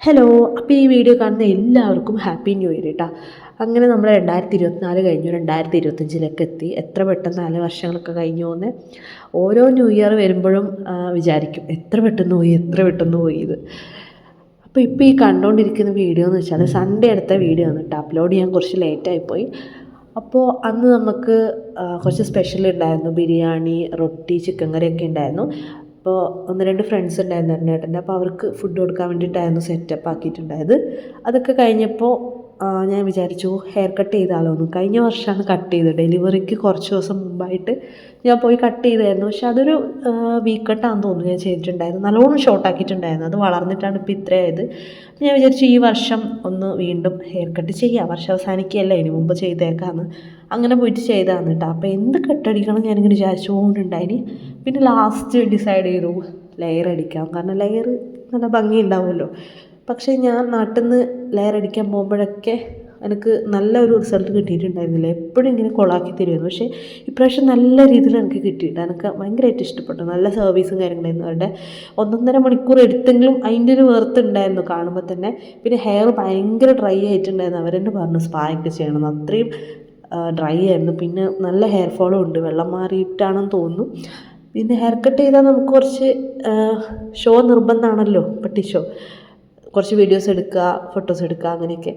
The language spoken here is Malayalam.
ഹലോ. അപ്പോൾ ഈ വീഡിയോ കാണുന്ന എല്ലാവർക്കും ഹാപ്പി ന്യൂ ഇയർ കേട്ടോ. അങ്ങനെ നമ്മൾ 2024 കഴിഞ്ഞു 2025 എത്തി. എത്ര പെട്ടെന്ന് 4 വർഷങ്ങളൊക്കെ കഴിഞ്ഞു പോകുന്നത്. ഓരോ ന്യൂ ഇയർ വരുമ്പോഴും വിചാരിക്കും എത്ര പെട്ടെന്ന് പോയി എത്ര പെട്ടെന്ന് പോയി ഇത്. അപ്പോൾ ഇപ്പോൾ ഈ കണ്ടുകൊണ്ടിരിക്കുന്ന വീഡിയോ എന്ന് വെച്ചാൽ സൺഡേ എടുത്ത വീഡിയോ ആണ് കേട്ടോ. അപ്ലോഡ് ചെയ്യാൻ കുറച്ച് ലേറ്റായിപ്പോയി. അപ്പോൾ അന്ന് നമുക്ക് കുറച്ച് സ്പെഷ്യൽ ഉണ്ടായിരുന്നു. ബിരിയാണി, റൊട്ടി, ചിക്കൻ കറിയൊക്കെ ഉണ്ടായിരുന്നു. അപ്പോൾ ഒന്ന് രണ്ട് ഫ്രണ്ട്സ് ഉണ്ടായിരുന്നു അരുണേട്ടൻ്റെ. അപ്പോൾ അവർക്ക് ഫുഡ് കൊടുക്കാൻ വേണ്ടിയിട്ടായിരുന്നു സെറ്റപ്പ് ആക്കിയിട്ടുണ്ടായത്. അതൊക്കെ കഴിഞ്ഞപ്പോൾ ഞാൻ വിചാരിച്ചു ഹെയർ കട്ട് ചെയ്താലോ എന്ന്. കഴിഞ്ഞ വർഷമാണ് കട്ട് ചെയ്തത്. ഡെലിവറിക്ക് കുറച്ച് ദിവസം മുമ്പായിട്ട് ഞാൻ പോയി കട്ട് ചെയ്തായിരുന്നു. പക്ഷെ അതൊരു വീക്ക് കട്ടാണെന്ന് തോന്നുന്നു ഞാൻ ചെയ്തിട്ടുണ്ടായിരുന്നു. നല്ലോണം ഷോർട്ട് ആക്കിയിട്ടുണ്ടായിരുന്നു. അത് വളർന്നിട്ടാണ് ഇപ്പോൾ ഇത്രയായത്. ഞാൻ വിചാരിച്ചു ഈ വർഷം ഒന്ന് വീണ്ടും ഹെയർ കട്ട് ചെയ്യാം. വർഷം അവസാനിക്കുകയല്ലേ, ഇനി മുമ്പ് ചെയ്തേക്കാമെന്ന്. അങ്ങനെ പോയിട്ട് ചെയ്തതാണ് കേട്ടോ. അപ്പോൾ എന്ത് കട്ടടിക്കണം ഞാനിങ്ങനെ വിചാരിച്ചുകൊണ്ടുണ്ടായിന്. പിന്നെ ലാസ്റ്റ് ഡിസൈഡ് ചെയ്തു ലെയർ അടിക്കാം. കാരണം ലെയർ നല്ല ഭംഗി ഉണ്ടാവുമല്ലോ. പക്ഷേ ഞാൻ നാട്ടിൽ നിന്ന് ലെയർ അടിക്കാൻ പോകുമ്പോഴൊക്കെ എനിക്ക് നല്ലൊരു റിസൾട്ട് കിട്ടിയിട്ടുണ്ടായിരുന്നില്ല. എപ്പോഴും ഇങ്ങനെ കൊളാക്കി തരുമായിരുന്നു. പക്ഷേ ഇപ്രാവശ്യം നല്ല രീതിയിൽ എനിക്ക് കിട്ടിയിട്ട് എനിക്ക് ഭയങ്കരമായിട്ട് ഇഷ്ടപ്പെട്ടു. നല്ല സർവീസും കാര്യങ്ങളുണ്ടായിരുന്നു. അവരുടെ 1.5 മണിക്കൂർ എടുത്തെങ്കിലും അതിൻ്റെ ഒരു വെർത്ത് ഉണ്ടായിരുന്നു കാണുമ്പോൾ തന്നെ. പിന്നെ ഹെയർ ഭയങ്കര ഡ്രൈ ആയിട്ടുണ്ടായിരുന്നു. അവരെന്നെ പറഞ്ഞു സ്പായൊക്കെ ചെയ്യണമെന്ന്. അത്രയും ഡ്രൈ ആയിരുന്നു. പിന്നെ നല്ല ഹെയർ ഫോളും ഉണ്ട്. വെള്ളം മാറിയിട്ടാണെന്ന് തോന്നുന്നു. പിന്നെ ഹെയർ കട്ട് ചെയ്താൽ നമുക്ക് കുറച്ച് ഷോ നിർബന്ധമാണല്ലോ, പട്ടി ഷോ. കുറച്ച് വീഡിയോസ് എടുക്കുക, ഫോട്ടോസ് എടുക്കുക, അങ്ങനെയൊക്കെ.